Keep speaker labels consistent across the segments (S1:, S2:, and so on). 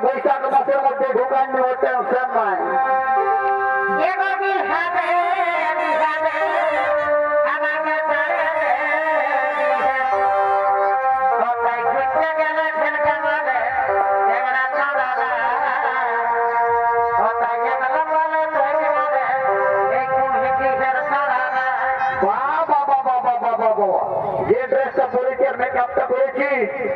S1: বৈশাখ মাসের মধ্যে ঢুকানো টেনশন নাই। যে ড্রেসটা পরেছি আর মেকআপটা করেছি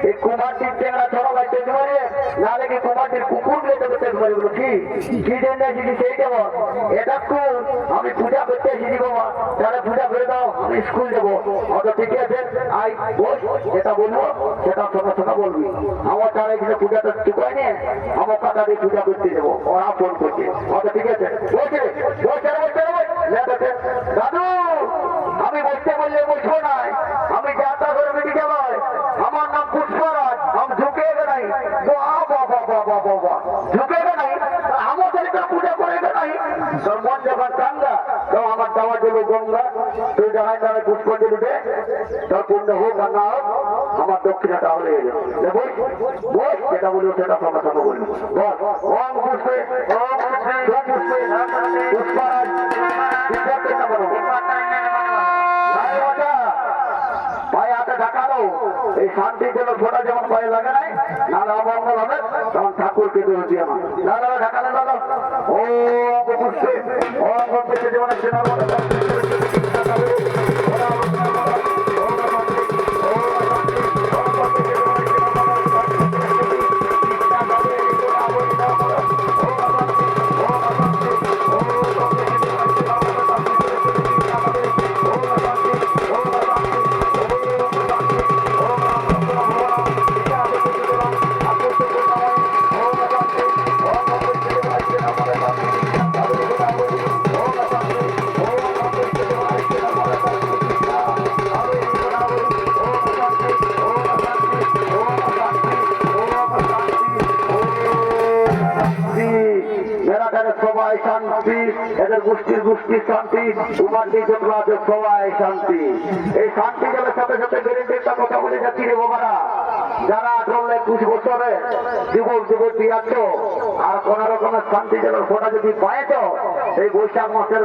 S1: এই কুমারটির চেংড়া ছড়া লাগতে পারে, নাহলে কি কুমারটির কুকুর লেগে যেতে পারে। বলছি কি জন্য এসেছি সেই দেবো, এটা আমি পূজা করতে এসেছি বাবা, তাহলে পূজা করে দাও, আমি স্কুল যাবো। অত ঠিক আছে, আই বস, যেটা বলবো সেটা সঙ্গে সঙ্গে বলবি। আমার তারা এখানে পূজাটা চুকাই নিয়ে আমার কাটা দিয়ে পূজা করতে যাবো, ওরা ফোন করছে। অত ঠিক আছে, বসে দাদু আমি বসতে বললে বসবো নাই, আমি যাত্রা করে বেরিয়ে গেল। আমার নাম পুষ্পরাজ, আমি ঝুঁকে নাই, ঝুঁকে নাই, আমার পূজা করে নাই। তোর মন যখন চাঙ্গা তো আমার দেওয়া গেল গঙ্গা, তুই জানাই তাহলে পুষ্পাঞ্জলি দে, তোর পুণ্য হোক আর না হোক, আমার দক্ষিণাটা হয়ে গেল। বস যেটা বলবো সেটা সঙ্গে সঙ্গে বলবো। বস ওম পুষ্পে পুষ্পরাজ পায়ে হাতে ঢাকালো। এই শান্তি যেন ফোটা যেমন পায়ে লাগে নাই, নাহলে অমঙ্গল হবে, তখন ঠাকুরকে দিয়েছি আমার দাদা ঢাকালে দাদা। ও পুষ্পে ও জীবনের সবাই শান্তি, এদের গোষ্ঠীর শান্তি, তোমার যেগুলো আছে সবাই শান্তি। এই শান্তি জলের সাথে সাথে গ্যারেন্টিটা কথা বলে যাচ্ছি রে বাবারা, যারা 18-21 বছরে যুবক যুবতী আছো আর কোন রকমের শান্তি জলের ফোটা যদি পাইছ এই বৈশাখ মাসের